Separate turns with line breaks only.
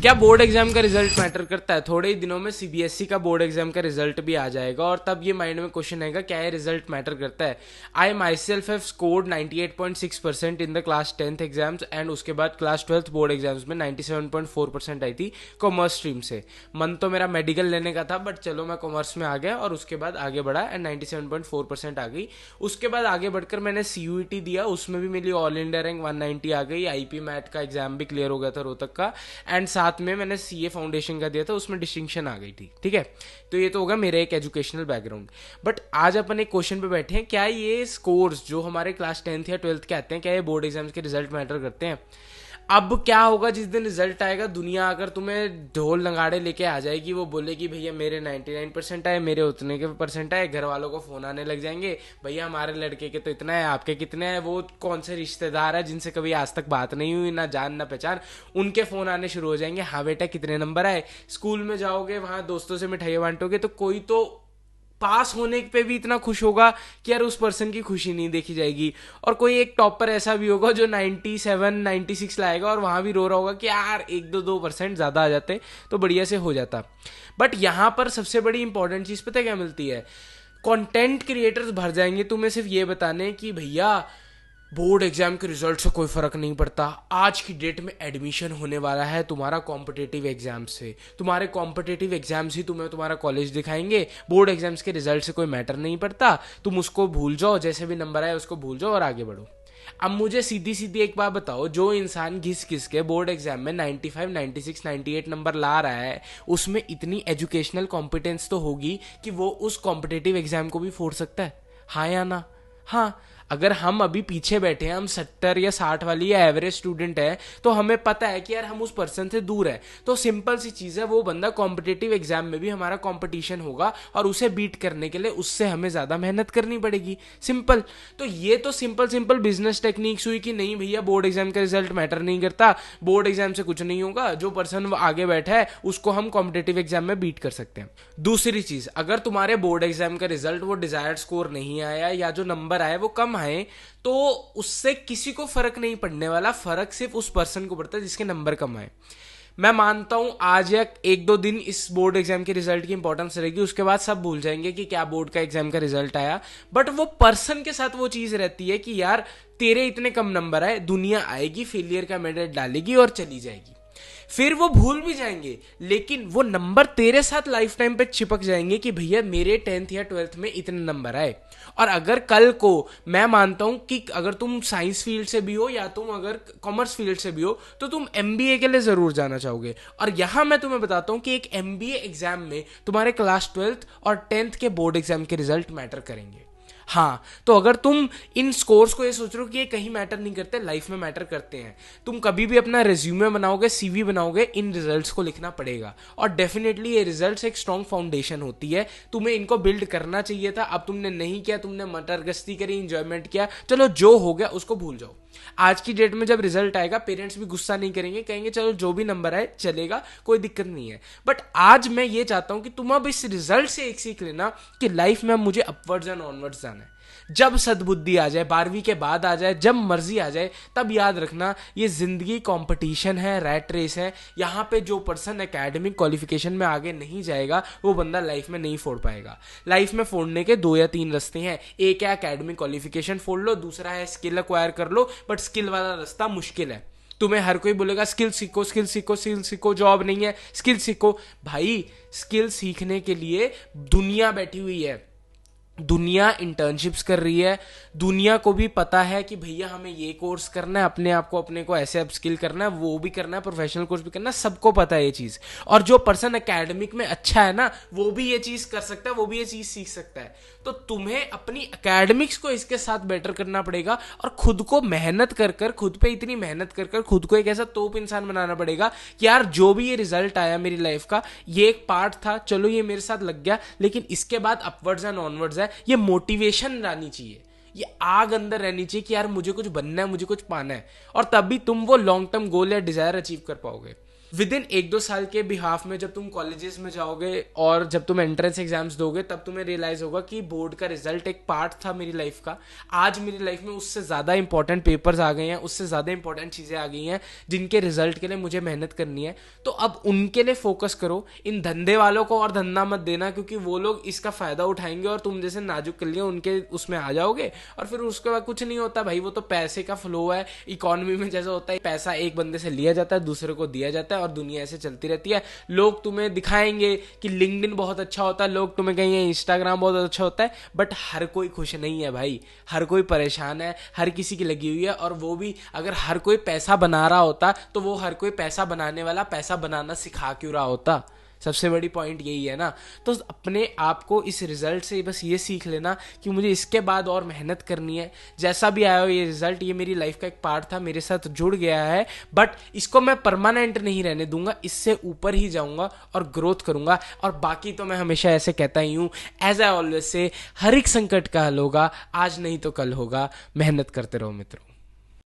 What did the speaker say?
क्या board exam का result matter करता है? थोड़े ही दिनों में सीबीएसई का बोर्ड एग्जाम का रिजल्ट भी आ जाएगा और तब ये माइंड में क्वेश्चन आएगा क्या ये रिजल्ट मैटर करता है। I myself have scored 98.6% in the class 10th exams and उसके बाद क्लास 12th बोर्ड एग्जाम्स में 97.4% आई थी कॉमर्स स्ट्रीम से। मन तो मेरा मेडिकल लेने का था बट चलो मैं कॉमर्स में आ गया और उसके बाद आगे बढ़ा एंड 97.4% आ गई। उसके बाद आगे बढ़कर मैंने सीयूईटी दिया, उसमें भी मेरी ऑल इंडिया रैंक 190 आ गई। आईपी मैट का एग्जाम भी क्लियर हो गया था रोहतक का एंड साथ में मैंने सीए फाउंडेशन का दिया था, उसमें डिस्टिंक्शन आ गई थी। ठीक है, तो ये तो होगा मेरा एक एजुकेशनल बैकग्राउंड। बट आज अपन एक क्वेश्चन पे बैठे हैं, क्या ये स्कोर्स जो हमारे क्लास 10th या 12th के आते हैं क्या ये बोर्ड एग्जाम्स के रिजल्ट मैटर करते हैं? अब क्या होगा जिस दिन रिजल्ट आएगा, दुनिया अगर तुम्हें ढोल नगाड़े लेके आ जाएगी, वो बोलेगी भैया मेरे 99% आए, मेरे उतने के परसेंट आए, घर वालों को फोन आने लग जाएंगे, भैया हमारे लड़के के तो इतना है, आपके कितने हैं, वो कौन से रिश्तेदार है जिनसे कभी आज तक बात नहीं हुई, ना जान ना पहचान, उनके फोन आने शुरू हो जाएंगे, हाँ बेटा कितने नंबर आए। स्कूल में जाओगे, वहां दोस्तों से मिठाई बांटोगे तो कोई तो पास होने पे भी इतना खुश होगा कि यार उस पर्सन की खुशी नहीं देखी जाएगी, और कोई एक टॉपर ऐसा भी होगा जो 97 96 लाएगा और वहां भी रो रहा होगा कि यार 1-2% ज्यादा आ जाते तो बढ़िया से हो जाता। बट यहां पर सबसे बड़ी इंपॉर्टेंट चीज पता है क्या मिलती है? कंटेंट क्रिएटर्स भर जाएंगे तुम्हें सिर्फ ये बताने कि भैया बोर्ड एग्जाम के रिजल्ट से कोई फर्क नहीं पड़ता, आज की डेट में एडमिशन होने वाला है तुम्हारा कॉम्पिटिटिव एग्जाम से, तुम्हारे कॉम्पिटिटिव एग्जाम्स ही तुम्हें तुम्हारा कॉलेज दिखाएंगे, बोर्ड एग्जाम्स के रिजल्ट से कोई मैटर नहीं पड़ता, तुम उसको भूल जाओ, जैसे भी नंबर आए उसको भूल जाओ और आगे बढ़ो। अब मुझे सीधी सीधी एक बात बताओ, जो इंसान घिस घिस के बोर्ड एग्जाम में 95 96 98 नंबर ला रहा है, उसमें इतनी एजुकेशनल कॉम्पिटेंस तो होगी कि वो उस कॉम्पिटिटिव एग्जाम को भी फोड़ सकता है, हाँ या ना? हाँ। अगर हम अभी पीछे बैठे हैं, हम 70 या 60 वाली या एवरेज स्टूडेंट है, तो हमें पता है कि यार हम उस पर्सन से दूर है, तो सिंपल सी चीज है, वो बंदा कॉम्पिटिटिव एग्जाम में भी हमारा कंपटीशन होगा और उसे बीट करने के लिए उससे हमें ज्यादा मेहनत करनी पड़ेगी। सिंपल। तो ये तो सिंपल सिंपल बिजनेस टेक्निक्स हुई कि नहीं भैया बोर्ड एग्जाम का रिजल्ट मैटर नहीं करता, बोर्ड एग्जाम से कुछ नहीं होगा, जो पर्सन आगे बैठा है उसको हम कॉम्पिटिटिव एग्जाम में बीट कर सकते हैं। दूसरी चीज, अगर तुम्हारे बोर्ड एग्जाम का रिजल्ट वो डिजायर्ड स्कोर नहीं आया या जो नंबर आए वो कम आए, तो उससे किसी को फर्क नहीं पड़ने वाला, फर्क सिर्फ उस पर्सन को पड़ता है जिसके नंबर कम आए। मैं मानता हूं आज या 1-2 दिन इस बोर्ड एग्जाम के रिजल्ट की इंपॉर्टेंस रहेगी, उसके बाद सब भूल जाएंगे कि क्या बोर्ड का एग्जाम का रिजल्ट आया, बट वो पर्सन के साथ वो चीज रहती है कि यार तेरे इतने कम नंबर आए, दुनिया आएगी फेलियर का मेडल डालेगी और चली जाएगी, फिर वो भूल भी जाएंगे, लेकिन वो नंबर तेरे साथ लाइफ टाइम पे चिपक जाएंगे कि भैया मेरे 10th या 12th में इतने नंबर आए। और अगर कल को, मैं मानता हूं कि अगर तुम साइंस फील्ड से भी हो या तुम अगर कॉमर्स फील्ड से भी हो, तो तुम एमबीए के लिए जरूर जाना चाहोगे। और यहां मैं तुम्हें बताता हूं कि एक एमबीए एग्जाम में तुम्हारे क्लास 12th और 10th के बोर्ड एग्जाम के रिजल्ट मैटर करेंगे। हाँ, तो अगर तुम इन स्कोर्स को ये सोच रहे हो कि ये कहीं मैटर नहीं करते, लाइफ में मैटर करते हैं, तुम कभी भी अपना रिज्यूमे बनाओगे, सीवी बनाओगे, इन रिजल्ट्स को लिखना पड़ेगा। और डेफिनेटली ये रिजल्ट्स एक स्ट्रॉन्ग फाउंडेशन होती है, तुम्हें इनको बिल्ड करना चाहिए था, अब तुमने नहीं किया, तुमने मटर गश्ती करी, इंजॉयमेंट किया, चलो जो हो गया उसको भूल जाओ। आज की डेट में जब रिजल्ट आएगा पेरेंट्स भी गुस्सा नहीं करेंगे, कहेंगे चलो जो भी नंबर आए चलेगा, कोई दिक्कत नहीं है। बट आज मैं ये चाहता हूं कि तुम अब इस रिजल्ट से एक सीख लेना कि लाइफ में मुझे अपवर्ड्स एंड ऑनवर्ड्स जाना है। जब सद्बुद्धि आ जाए, 12वीं के बाद आ जाए, जब मर्जी आ जाए, तब याद रखना ये जिंदगी कंपटीशन है, रैट रेस है। यहाँ पे जो पर्सन एकेडमिक क्वालिफिकेशन में आगे नहीं जाएगा वो बंदा लाइफ में नहीं फोड़ पाएगा। लाइफ में फोड़ने के 2 या 3 रास्ते हैं, एक है एकेडमिक क्वालिफिकेशन फोड़ लो, दूसरा है स्किल अक्वायर कर लो, बट स्किल वाला रास्ता मुश्किल है। तुम्हें हर कोई बोलेगा स्किल सीखो स्किल सीखो स्किल सीखो, जॉब नहीं है स्किल सीखो। भाई स्किल सीखने के लिए दुनिया बैठी हुई है, दुनिया इंटर्नशिप्स कर रही है, दुनिया को भी पता है कि भैया हमें ये कोर्स करना है, अपने आप को अपने को ऐसे अपस्किल करना है, वो भी करना है, प्रोफेशनल कोर्स भी करना है, सबको पता है ये चीज। और जो पर्सन एकेडमिक में अच्छा है ना, वो भी ये चीज कर सकता है, वो भी ये चीज सीख सकता है। तो तुम्हें अपनी एकेडमिक्स को इसके साथ बेटर करना पड़ेगा और खुद को मेहनत कर कर, खुद पे इतनी मेहनत कर कर खुद को एक ऐसा तोप इंसान बनाना पड़ेगा कि यार जो भी ये रिजल्ट आया मेरी लाइफ का, ये एक पार्ट था, चलो ये मेरे साथ लग गया, लेकिन इसके बाद अपवर्ड्स एंड ऑनवर्ड्स है। ये मोटिवेशन रहनी चाहिए, ये आग अंदर रहनी चाहिए कि यार मुझे कुछ बनना है, मुझे कुछ पाना है, और तभी तुम वो लॉन्ग टर्म गोल या डिजायर अचीव कर पाओगे। विद इन 1-2 साल के बिहाफ में जब तुम कॉलेजेस में जाओगे और जब तुम एंट्रेंस एग्जाम्स दोगे, तब तुम्हें रियलाइज होगा कि बोर्ड का रिजल्ट एक पार्ट था मेरी लाइफ का। आज मेरी लाइफ में उससे ज़्यादा इंपॉर्टेंट पेपर्स आ गए हैं, उससे ज़्यादा इंपॉर्टेंट चीज़ें आ गई हैं जिनके रिजल्ट के लिए मुझे मेहनत करनी है। तो अब उनके लिए फोकस करो, इन धंधे वालों को और धंधा मत देना, क्योंकि वो लोग इसका फ़ायदा उठाएंगे और तुम जैसे नाजुक कलियां उनके उसमें आ जाओगे और फिर उसके बाद कुछ नहीं होता भाई। वो तो पैसे का फ्लो है, इकोनॉमी में जैसा होता है, पैसा एक बंदे से लिया जाता है, दूसरे को दिया जाता है और दुनिया ऐसे चलती रहती है। लोग तुम्हें दिखाएंगे कि लिंक्डइन बहुत अच्छा होता है, लोग तुम्हें कहेंगे इंस्टाग्राम बहुत अच्छा होता है, बट हर कोई खुश नहीं है भाई, हर कोई परेशान है, हर किसी की लगी हुई है। और वो भी अगर हर कोई पैसा बना रहा होता तो वो हर कोई पैसा बनाने वाला पैसा बनाना सिखा क्यों रहा होता। सबसे बड़ी पॉइंट यही है ना। तो अपने आप को इस रिजल्ट से बस ये सीख लेना कि मुझे इसके बाद और मेहनत करनी है। जैसा भी आया हो ये रिजल्ट, ये मेरी लाइफ का एक पार्ट था, मेरे साथ जुड़ गया है, बट इसको मैं परमानेंट नहीं रहने दूंगा, इससे ऊपर ही जाऊंगा और ग्रोथ करूंगा। और बाकी तो मैं हमेशा ऐसे कहता ही हूँ, एज आई ऑलवेज से, हर एक संकट का हल होगा, आज नहीं तो कल होगा। मेहनत करते रहो मित्रों।